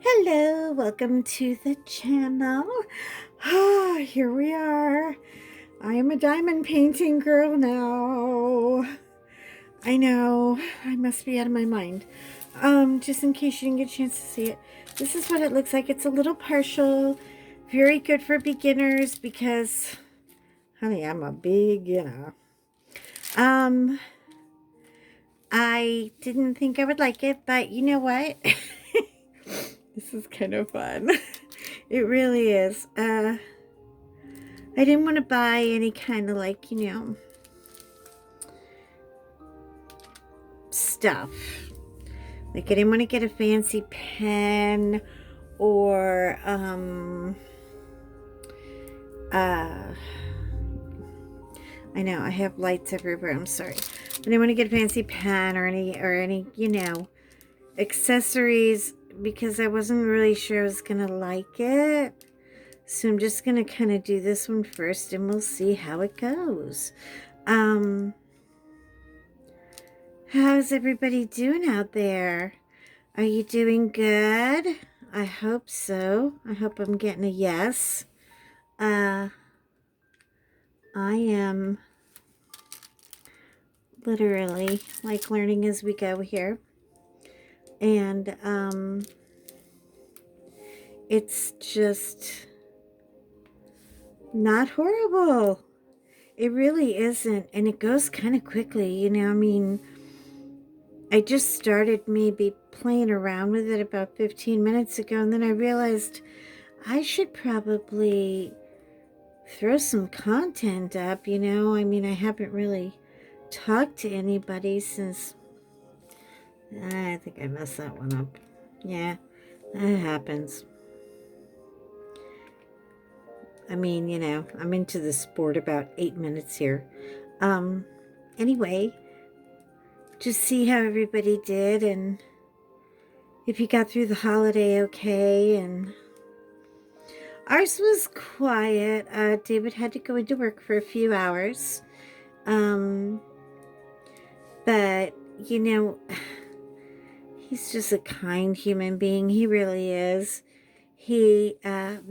Hello, welcome to the channel. Here we are. I am a diamond painting girl now. I know, I must be out of my mind. Just in case you didn't get a chance to see it, this is what it looks like. It's a little partial, very good for beginners because, honey, I'm a beginner. I didn't think I would like it, but you know what? This is kind of fun. It really is. I didn't want to buy any kind of stuff. Like I didn't want to get a fancy pen or I know I have lights everywhere. I'm sorry. I didn't want to get a fancy pen or any accessories because I wasn't really sure I was gonna like it. So I'm just gonna kind of do this one first and we'll see how it goes. How's everybody doing out there? Are you doing good? I hope so. I hope I'm getting a yes. I am literally like learning as we go here. And it's just not horrible. It really isn't. And it goes kind of quickly, you know. I mean, I just started maybe playing around with it about 15 minutes ago, and then I realized I should probably throw some content up, you know. I mean, I haven't really talked to anybody since... I think I messed that one up. Yeah, that happens. I mean, you know, I'm into the sport about 8 minutes here. Anyway, just see how everybody did and if you got through the holiday okay. And ours was quiet. David had to go into work for a few hours. But, you know, he's just a kind human being. He really is. He's a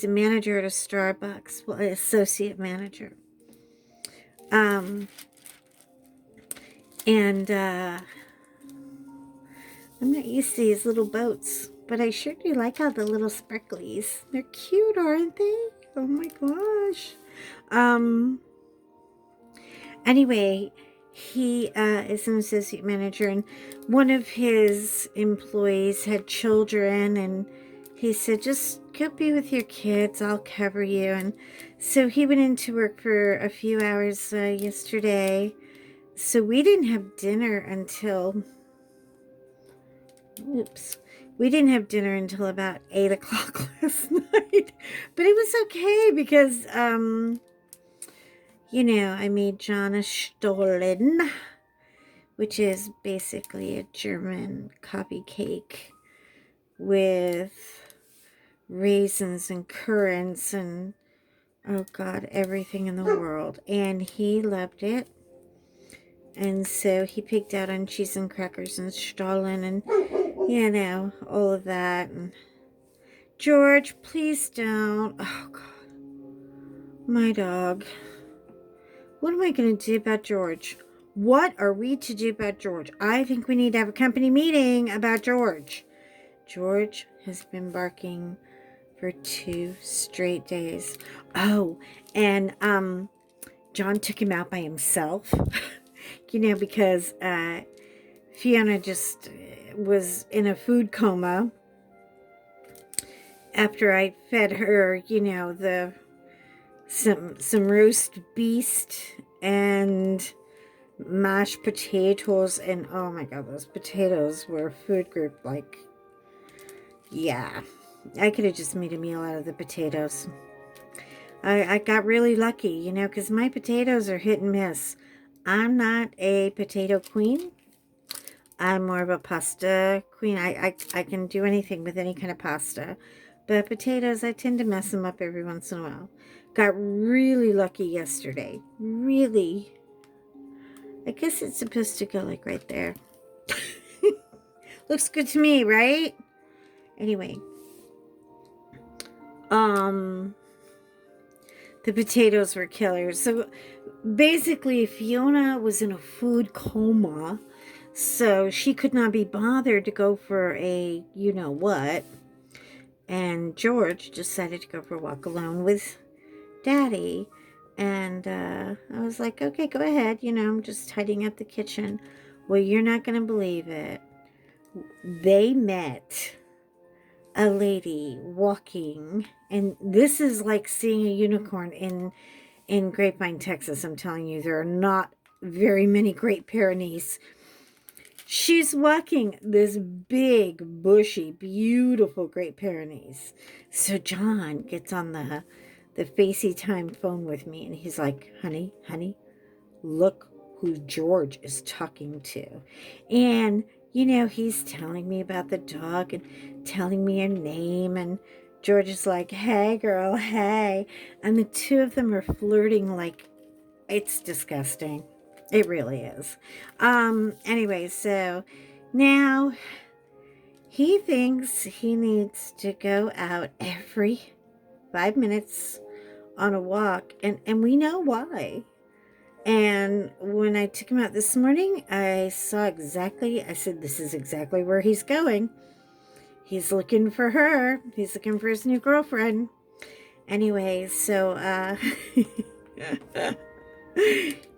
manager at a Starbucks, well, an associate manager. And I'm not used to these little boats, but I sure do like all the little sparklies. They're cute, aren't they? Oh my gosh. Anyway, he is an associate manager, and one of his employees had children, and he said, just go be with your kids, I'll cover you. And so he went into work for a few hours yesterday. So we didn't have dinner until... Oops. We didn't have dinner until about 8 o'clock last night. But it was okay because, you know, I made Jana Stollen, which is basically a German coffee cake with raisins and currants and, oh God, everything in the world. And he loved it. And so he picked out on cheese and crackers and Stollen and, you know, all of that. And George, please don't. Oh, God. My dog. What am I going to do about George? What are we to do about George? I think we need to have a company meeting about George. George has been barking for 2 straight days. Oh, and John took him out by himself. You know, because Fiona just was in a food coma after I fed her, you know, some roast beast and mashed potatoes, and oh my God, those potatoes were food group, like, yeah, I could have just made a meal out of the potatoes. I got really lucky, you know, because my potatoes are hit and miss. I'm not a potato queen. I'm more of a pasta queen. I can do anything with any kind of pasta. But potatoes, I tend to mess them up every once in a while. Got really lucky yesterday. Really. I guess it's supposed to go like right there. Looks good to me, right? Anyway, the potatoes were killers. So basically, Fiona was in a food coma, so she could not be bothered to go for a you-know-what. And George decided to go for a walk alone with Daddy. And I was like, okay, go ahead. I'm just tidying up the kitchen. Well, you're not going to believe it. They met a lady walking, and this is like seeing a unicorn in Grapevine, Texas. I'm telling you, there are not very many Great Pyrenees. She's walking this big, bushy, beautiful Great Pyrenees. So John gets on the FaceTime phone with me, and he's like, honey, look who George is talking to. And, he's telling me about the dog and telling me her name. And George is like, hey, girl, hey. And the two of them are flirting like it's disgusting. It really is. Anyway, so now he thinks he needs to go out every 5 minutes on a walk, and we know why. And when I took him out this morning, I said, this is exactly where he's going. He's looking for her. He's looking for his new girlfriend. Anyway, so,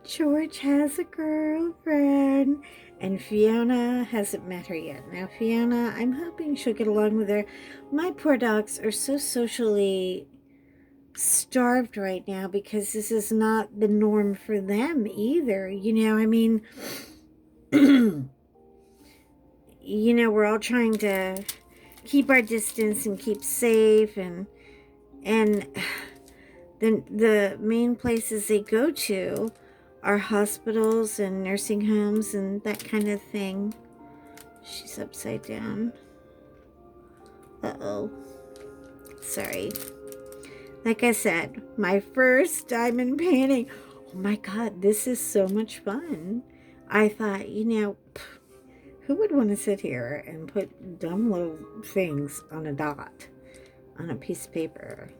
George has a girlfriend, and Fiona hasn't met her yet. Now, Fiona, I'm hoping she'll get along with her. My poor dogs are so socially starved right now because this is not the norm for them either. We're all trying to keep our distance and keep safe, and then the main places they go to are hospitals and nursing homes and that kind of thing. She's upside down. Uh-oh. Sorry. Like I said, my first diamond painting. Oh my God, this is so much fun. I thought, who would want to sit here and put dumb little things on a dot on a piece of paper?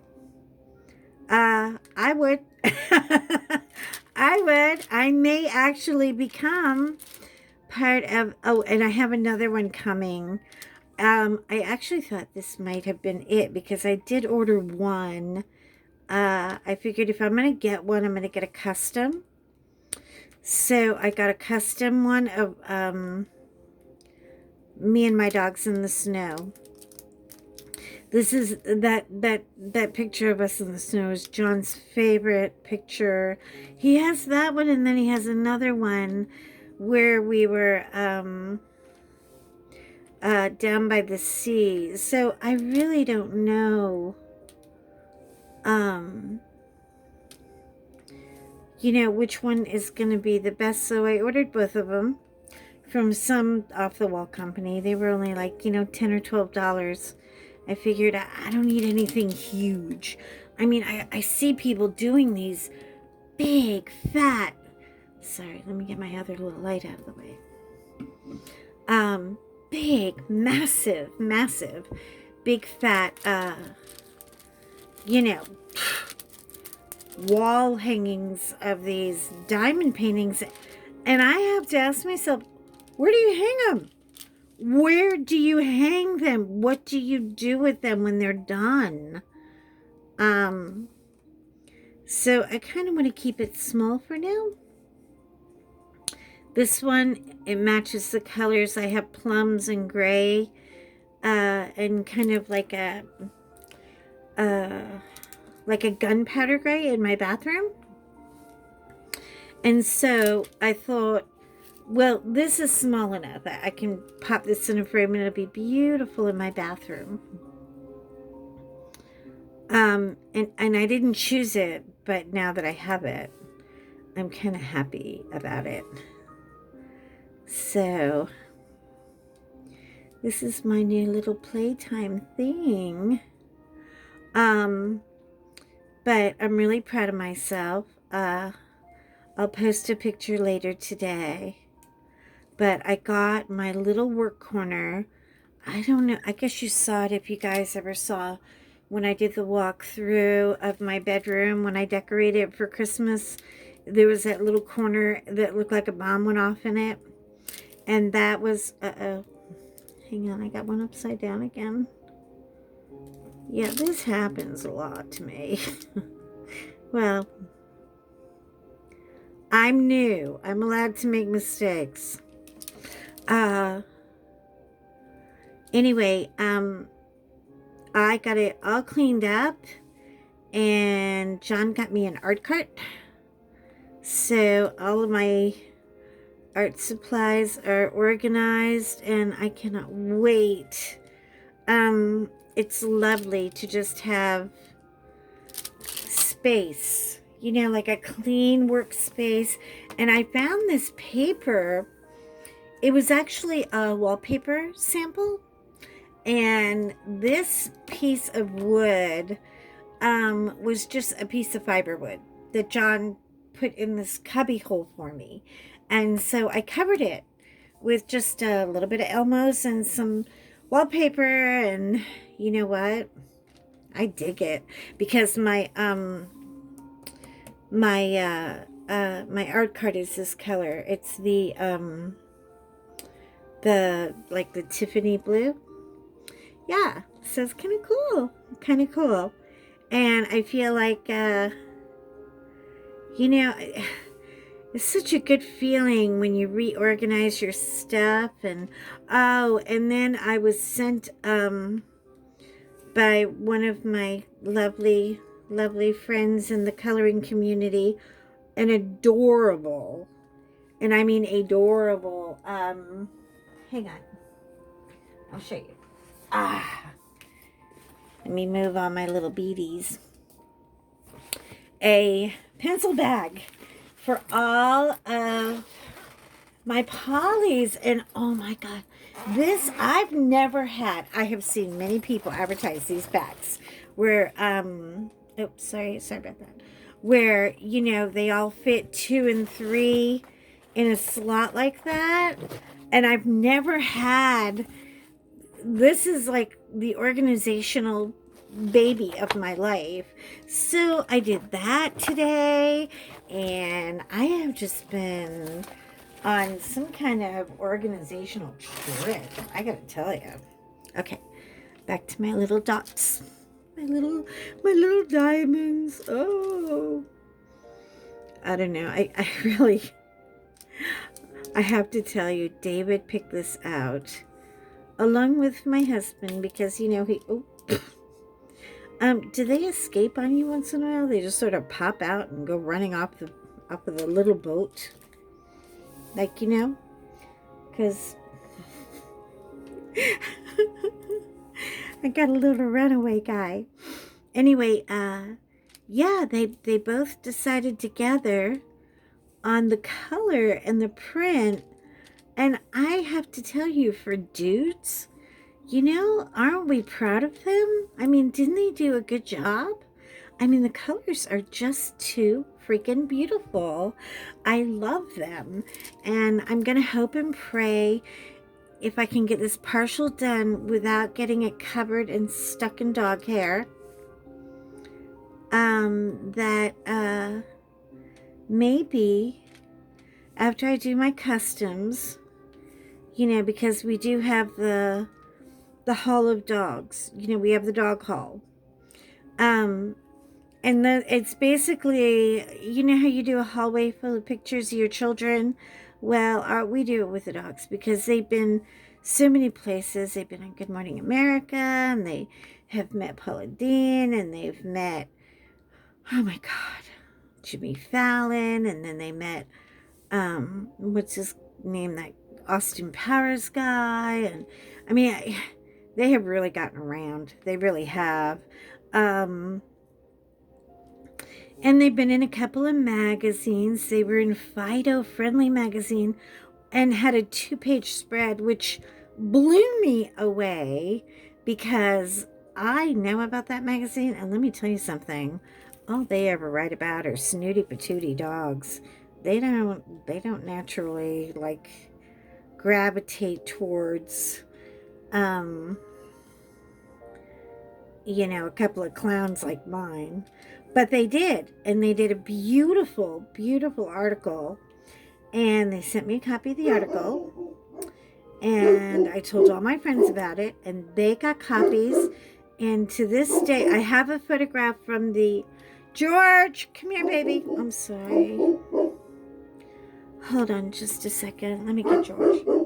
I would. I would. I may actually become part of, and I have another one coming. I actually thought this might have been it because I did order one. I figured if I'm going to get one, I'm going to get a custom. So I got a custom one of me and my dogs in the snow. This is that picture of us in the snow is John's favorite picture. He has that one, and then he has another one where we were down by the sea. So I really don't know which one is going to be the best. So I ordered both of them from some off-the-wall company. They were only like, $10 or $12. I figured I don't need anything huge. I mean, I see people doing these big, fat... Sorry, let me get my other little light out of the way. Big, massive, big, fat, wall hangings of these diamond paintings. And I have to ask myself, where do you hang them? Where do you hang them? What do you do with them when they're done? So I kind of want to keep it small for now. This one, it matches the colors. I have plums and gray, and kind of like a gunpowder gray in my bathroom. And so I thought, well, this is small enough. I can pop this in a frame and it'll be beautiful in my bathroom. And I didn't choose it, but now that I have it, I'm kind of happy about it. So this is my new little playtime thing. But I'm really proud of myself. I'll post a picture later today. But I got my little work corner. I don't know. I guess you saw it if you guys ever saw when I did the walkthrough of my bedroom when I decorated it for Christmas. There was that little corner that looked like a bomb went off in it. And that was, hang on, I got one upside down again. Yeah, this happens a lot to me. Well, I'm new. I'm allowed to make mistakes. Anyway, I got it all cleaned up, and John got me an art cart. So all of my art supplies are organized, and I cannot wait. It's lovely to just have space, you know, like a clean workspace. And I found this paper. It was actually a wallpaper sample, and this piece of wood was just a piece of fiber wood that John put in this cubby hole for me. And so I covered it with just a little bit of Elmo's and some wallpaper, and you know what? I dig it because my my art card is this color. It's the like the Tiffany blue. Yeah, so it's kind of cool. Kind of cool. And I feel like you know, it's such a good feeling when you reorganize your stuff. And oh, and then I was sent by one of my lovely friends in the coloring community an adorable, and I mean adorable, hang on, I'll show you. Let me move on my little beaties. A pencil bag for all of my polys. And oh my god, this I've never had. I have seen many people advertise these bags where oops, sorry about that, where, you know, they all fit 2 and 3 in a slot like that. And I've never had. This is like the organizational baby of my life. So I did that today, and I have just been on some kind of organizational trip, I gotta tell you. Okay, back to my little dots. My little diamonds. Oh, I don't know. I really, I have to tell you, David picked this out along with my husband because, you know, he, oh, do they escape on you once in a while? They just sort of pop out and go running off of the little boat, like, you know, because I got a little runaway guy. Anyway, yeah, they both decided together on the color and the print. And I have to tell you, for dudes, you know, aren't we proud of them? I mean, didn't they do a good job? I mean, the colors are just too freaking beautiful. I love them. And I'm going to hope and pray, if I can get this partial done without getting it covered and stuck in dog hair, that maybe after I do my customs, you know, because we do have the hall of dogs, you know, we have the dog hall, and it's basically, you know how you do a hallway full of pictures of your children. Well, we do it with the dogs because they've been so many places. They've been on Good Morning America, and they have met Paula Dean, and they've met, oh my god, Jimmy Fallon, and then they met what's his name, that Austin Powers guy. And I mean, they have really gotten around. They really have. And they've been in a couple of magazines. They were in Fido Friendly magazine and had a 2-page spread, which blew me away because I know about that magazine. And let me tell you something. All they ever write about are snooty patooty dogs. They don't naturally like gravitate towards you know, a couple of clowns like mine. But they did, and they did a beautiful, beautiful article. And they sent me a copy of the article. And I told all my friends about it, and they got copies. And to this day, I have a photograph from the... George, come here, baby. I'm sorry. Hold on just a second. Let me get George.